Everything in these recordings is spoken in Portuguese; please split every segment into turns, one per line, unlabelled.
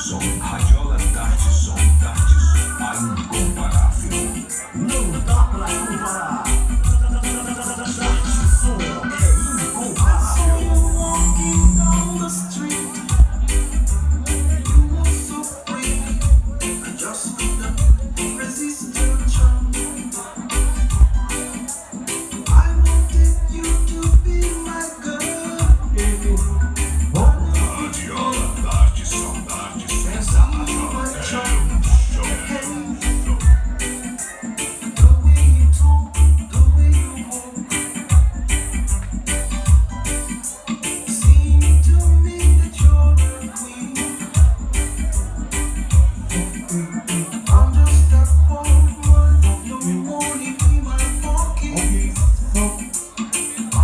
som, Radiola Dart som, a incomparável. Não dá pra comparar. Dart som é incomparável. Walking down the street, you were so free. I just couldn't resist your charm. I wanted you to be my girl. Radiola Dart som, essa radiola é um show. The way you talk, the way you walk, seem to me that you're a queen. I'm just a poor man, don't wanna be my pocket. I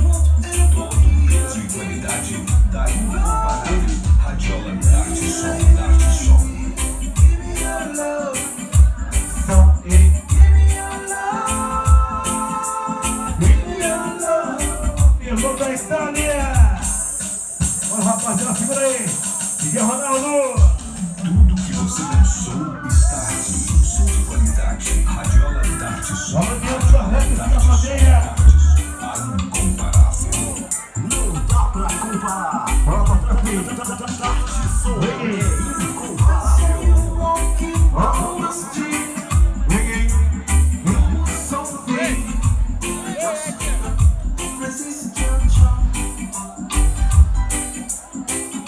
won't ever be peso e qualidade da incomparável Radiola Dart som. Give me your love, give me your love, give me your love.
Irmão da Itália! Olha, rapaziada, segura aí! Miguel Ronaldo!
Tudo que você pensou está aqui. Som de qualidade, Radiola Dart som.
Vamos diante da reta da plateia!
A incomparável. Não dá pra comparar.
Bora pra frente!
Dart som
Vem!
incomparável. Walking down the street, you were so free. I just couldn't resist your charm.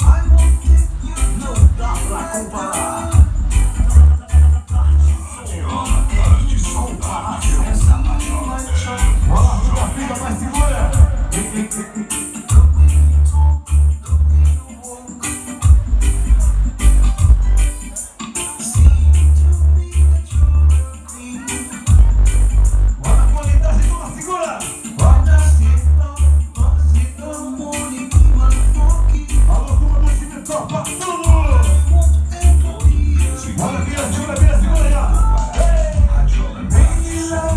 I wanted you. Não dá pra comparar. Radiola Dart som, essa radiola é um show.
Bora, fica, fica, mais segura!
The way you talk, the way you walk, seem to me that you're a queen.
Bora, qualidade, toma, segura!
Don't wanna be my pocket.
Alô, turma do time, topa tudo!
Won't ever be
Bora, vira, segura já!
Radiola Dart som,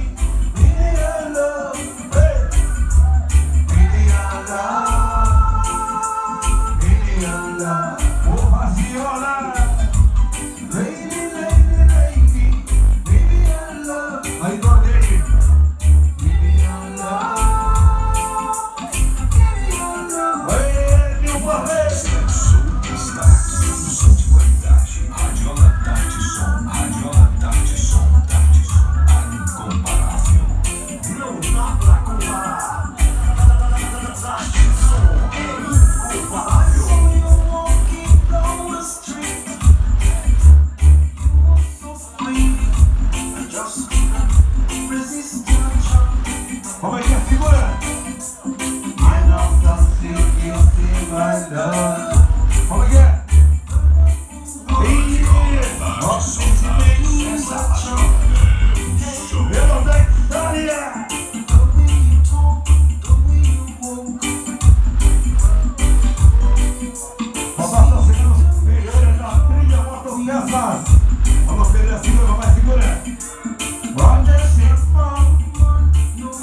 Give me your love, hey! Ô, Radiola! Aí, Dornei! Aê, Nilma, hey!
som de qualidade, Radiola Dart som, a incomparável. Não dá pra comparar. Dart som é incomparável. Walking down the street, you were so free. I just couldn't resist your charm.
Como é que é? Segura!
I know that you see my love.
Como é que é? Irmão da Itália! Roberto, chegando Ferreira na trilha, moto peças! Vamos perder a segura, vai segura!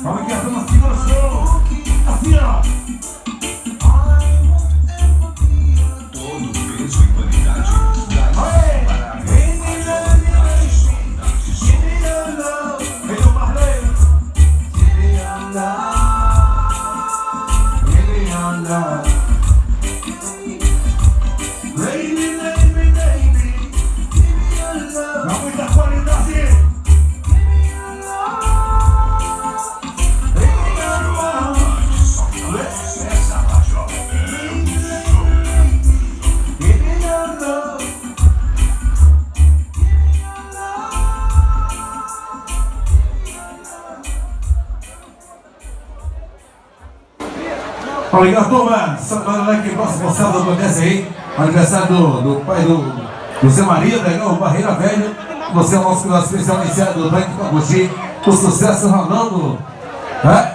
Como é que é? Turma, segura o show! Assim, ó!
Todo peso e qualidade da
Aê!
incomparável Dart som.
Vem no Marley! Dá muita qualidade!
Essa radiola é um show.
Obrigado, turma! Olha que próximo sábado acontece aí. Aniversário do pai do Zé Maria, legal, Barreira Velho. Você é o nosso piloto especial iniciado do Banco Paguchi. O sucesso rolando.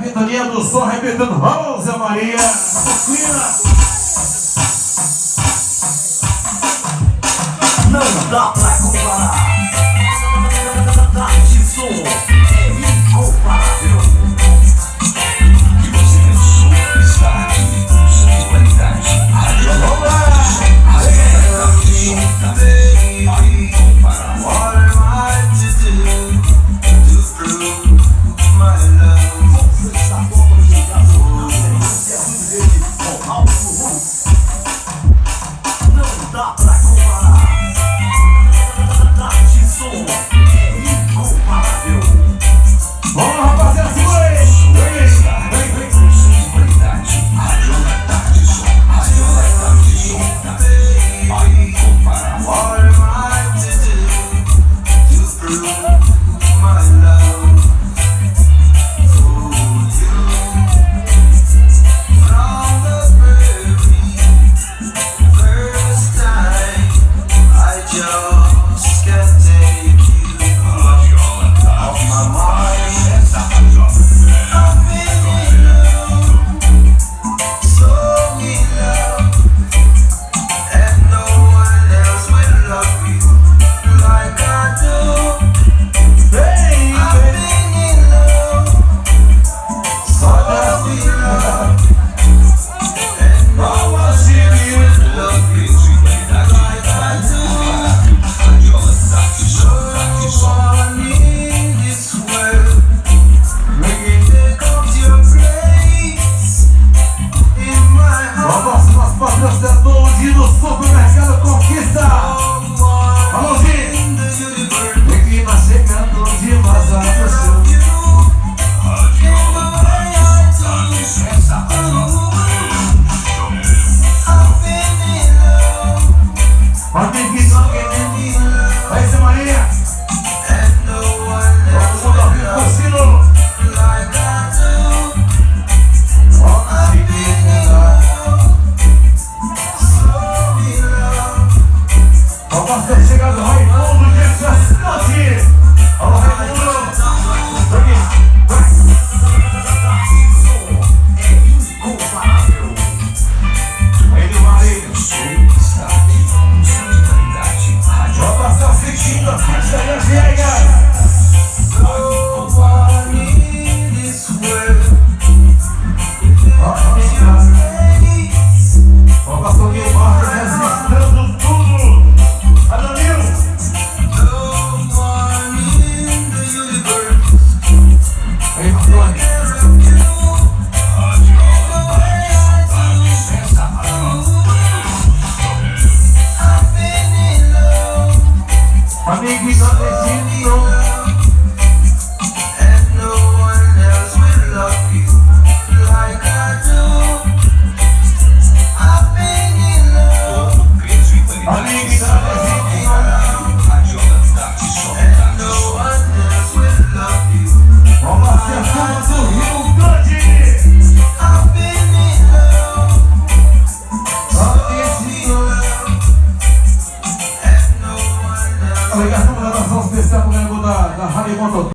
Vitoria do som arrebentando. Vamos, Zé Maria!
Não dá pra comparar. Dart som é incomparável. O que você pensou está aqui. Som de qualidade, Radiola Dart som.
aqui nordestino.
And no one else will love you like I do. I've been in love.
Peso e qualidade
Amigo
só
nordestino.
Radiola Dart, som,
And
Dart,
no
som.
one else will love you.
Vamos lá, Sertão do Rio Grande.
I've been in love.
Nordestino.
And no one else.
Obrigado, uma abração especial para o da Rádio Moto.